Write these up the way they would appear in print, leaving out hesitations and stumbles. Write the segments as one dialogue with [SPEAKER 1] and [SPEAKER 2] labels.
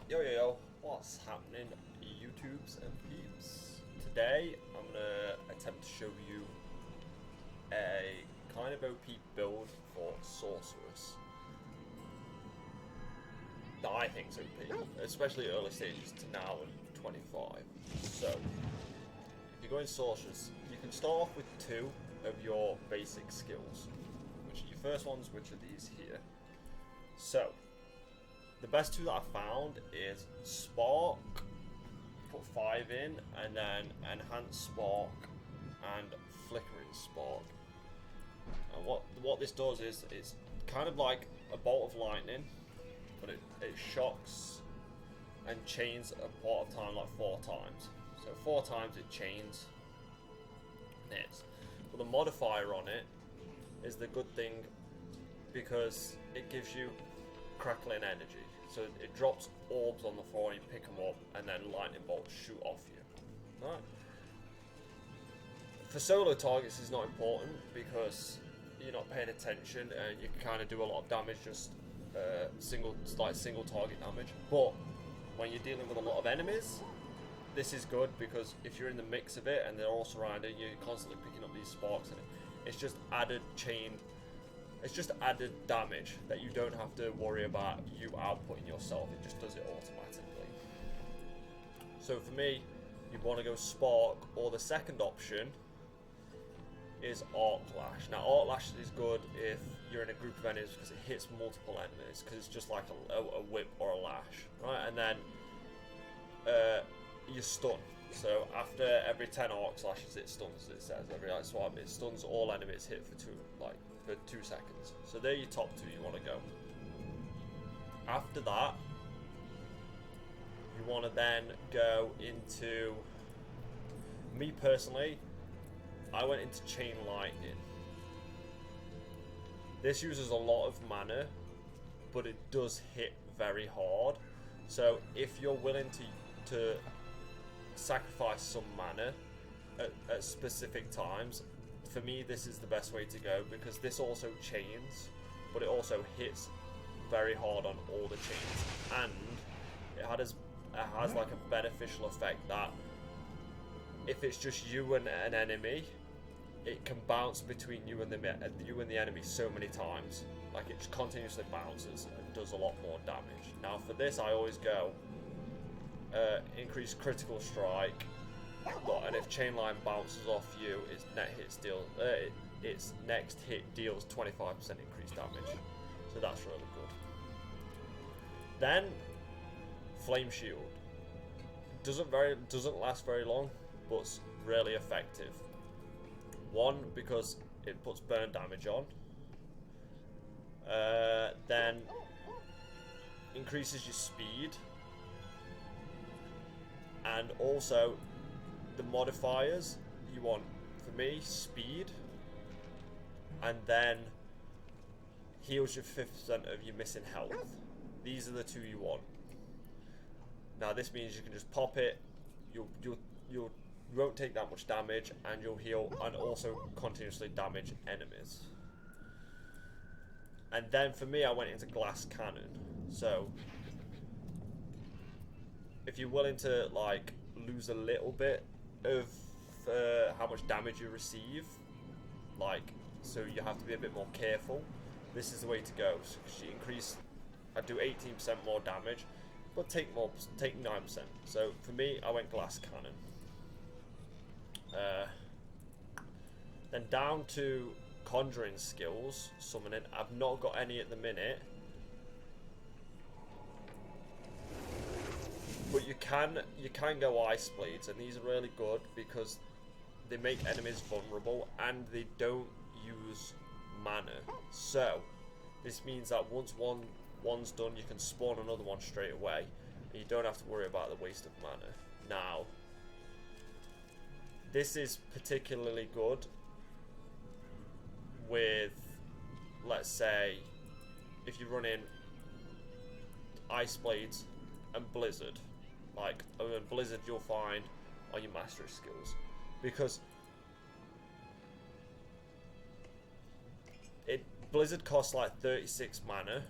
[SPEAKER 1] Yo, what's happening, YouTubes and peeps? Today, I'm gonna attempt to show you a kind of OP build for Sorceress that I think's OP, especially early stages to now and 25. So, if you're going Sorceress, you can start off with two of your basic skills, which are your first ones, which are these here. So, the best two that I found is Spark, put 5 in, and then Enhanced Spark and Flickering Spark. And what this does is it's kind of like a bolt of lightning, but it shocks and chains a part of time like 4 times. So 4 times it chains this. But the modifier on it is the good thing because it gives you crackling energy. So it drops orbs on the floor and you pick them up and then lightning bolts shoot off you. Right. For solo targets is not important because you're not paying attention and you can kind of do a lot of damage just single target damage. But when you're dealing with a lot of enemies, this is good because if you're in the mix of it and they're all surrounding you, you're constantly picking up these sparks and it's just added chain. It's just added damage that you don't have to worry about you outputting yourself. It just does it automatically. So for me, you want to go Spark, or the second option is Arc Lash. Now Arc Lash is good if you're in a group of enemies because it hits multiple enemies, because it's just like a whip or a lash, right? And then you stun. So after every 10 Arc Slashes it stuns, it says. Every swipe it stuns all enemies hit for 2 seconds. So they're your top 2 you want to go. After that, you want to then go into, me personally, I went into Chain Lightning. This uses a lot of mana, but it does hit very hard. So if you're willing to sacrifice some mana at specific times, for me this is the best way to go, because this also chains, but it also hits very hard on all the chains, and it has like a beneficial effect that if it's just you and an enemy, it can bounce between you and the enemy so many times. Like it just continuously bounces and does a lot more damage. Now for this I always go increase critical strike, and if chain line bounces off you, its next hit deals 25% increased damage. So that's really good. Then Flame Shield doesn't last very long, but's really effective. One, because it puts burn damage on. Then increases your speed, and also the modifiers you want, for me, speed, and then heals your 50% of your missing health. These are the 2 you want. Now this means you can just pop it, you won't take that much damage, and you'll heal and also continuously damage enemies. And then for me I went into Glass Cannon. So if you're willing to like lose a little bit of how much damage you receive, like, so you have to be a bit more careful, this is the way to go. So I do 18% more damage, but take 9%. So for me I went Glass Cannon. Then down to Conjuring skills, summoning. I've not got any at the minute, but you can go Ice Blades, and these are really good because they make enemies vulnerable and they don't use mana. So this means that once one's done, you can spawn another one straight away, and you don't have to worry about the waste of mana. Now this is particularly good with, let's say, if you run in Ice Blades and Blizzard. Like, Blizzard you'll find on your mastery skills, because Blizzard costs like 36 mana,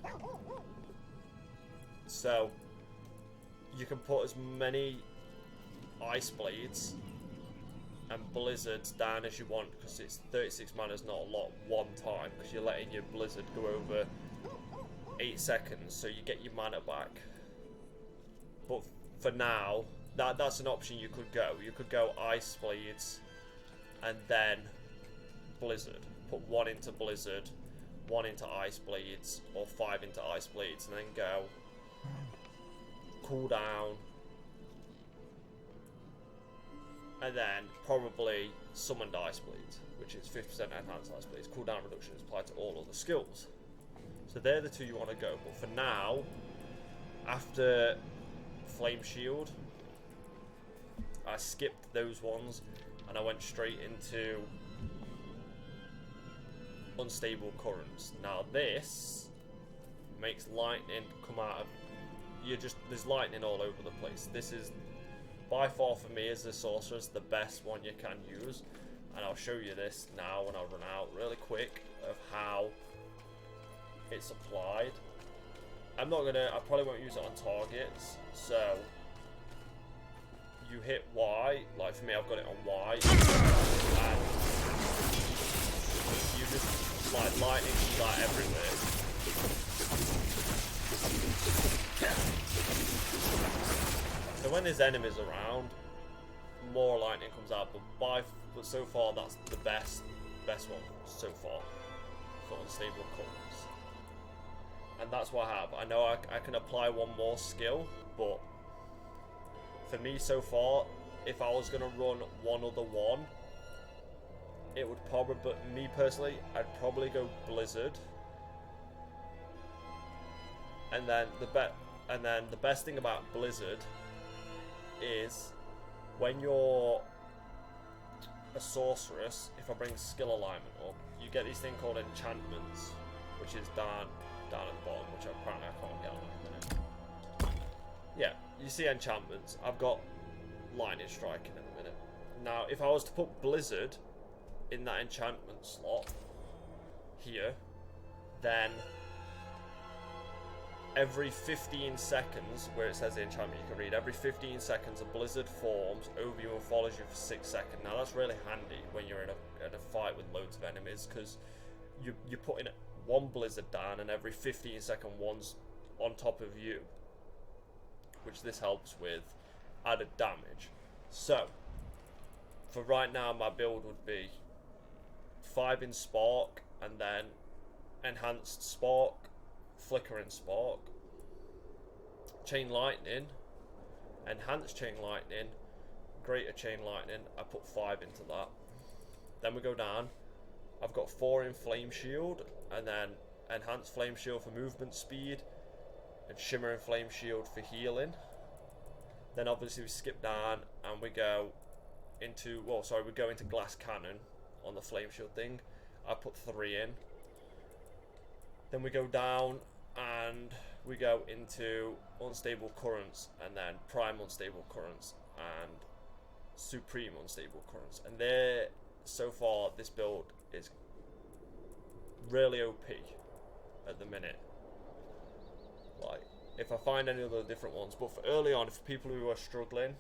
[SPEAKER 1] so you can put as many ice blades and blizzards down as you want, because it's 36 mana is not a lot one time, because you're letting your blizzard go over 8 seconds, so you get your mana back. But for now, that's an option you could go. You could go ice blades and then blizzard. Put 1 into blizzard, 1 into ice blades, or 5 into ice blades, and then go cool down, and then probably summoned ice blades, which is 50% enhanced ice blades. Cooldown reduction is applied to all other skills. So they're the 2 you want to go. But for now, after Flame Shield, I skipped those ones and I went straight into Unstable Currents. Now this makes lightning come out of there's lightning all over the place. This is by far for me as a sorcerer the best one you can use, and I'll show you this now when I run out really quick of how it's applied. I probably won't use it on targets, so you hit Y, like for me I've got it on Y, and you just like lightning comes out everywhere. So when there's enemies around, more lightning comes out, but so far that's the best one so far for Unstable Currents. And that's what I have. I know I can apply one more skill, but for me so far, if I was going to run one other one, it would probably, but me personally, I'd probably go Blizzard. And then the best thing about Blizzard is when you're a sorceress, if I bring skill alignment up, you get these thing called enchantments, which is down at the bottom, which apparently I can't get on in a minute. Yeah, you see enchantments. I've got lightning striking in a minute. Now, if I was to put Blizzard in that enchantment slot here, then every 15 seconds, where it says the enchantment you can read, every 15 seconds a blizzard forms over you and follows you for 6 seconds. Now that's really handy when you're in a fight with loads of enemies, because you're putting one blizzard down and every 15-second one's on top of you, which this helps with added damage. So for right now, my build would be 5 in Spark, and then Enhanced Spark, Flickering Spark, Chain Lightning, Enhanced Chain Lightning, Greater Chain Lightning. I put 5 into that. Then we go down. I've got 4 in Flame Shield, and then Enhanced Flame Shield for movement speed, and Shimmering Flame Shield for healing. Then obviously we skip down and we go into, we go into Glass Cannon on the Flame Shield thing. I put 3 in. Then we go down and we go into Unstable Currents, and then Prime Unstable Currents, and Supreme Unstable Currents. And there, so far, this build is really OP at the minute. Like, if I find any other different ones, but for early on, for people who are struggling,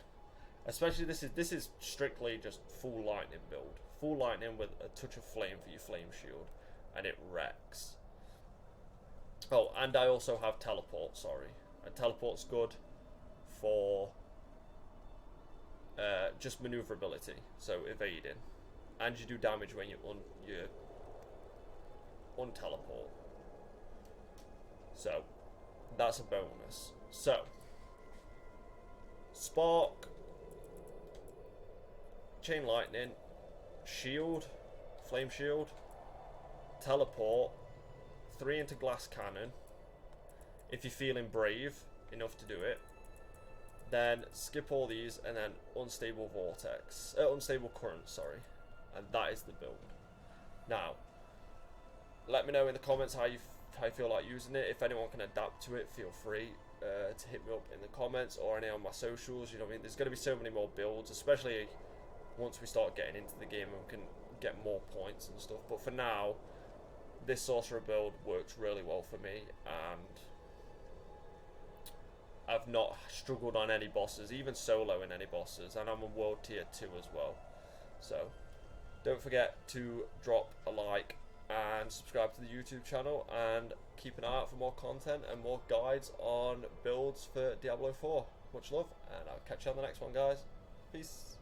[SPEAKER 1] especially this is strictly just full lightning build. Full lightning with a touch of flame for your flame shield, and it wrecks. Oh, and I also have teleport, sorry. And teleport's good for just maneuverability, so evading. And you do damage when you unteleport. So, that's a bonus. So, Spark, Chain Lightning, Shield, Flame Shield, Teleport, 3 into Glass Cannon, if you're feeling brave enough to do it. Then skip all these, and then Unstable Current, sorry. And that is the build. Now, let me know in the comments how you feel like using it. If anyone can adapt to it, feel free to hit me up in the comments or any on my socials. You know what I mean? There's going to be so many more builds, especially once we start getting into the game and we can get more points and stuff. But for now, this Sorcerer build works really well for me, and I've not struggled on any bosses, even solo in any bosses, and I'm a world tier 2 as well. So don't forget to drop a like and subscribe to the YouTube channel, and keep an eye out for more content and more guides on builds for Diablo 4. Much love, and I'll catch you on the next one, guys. Peace.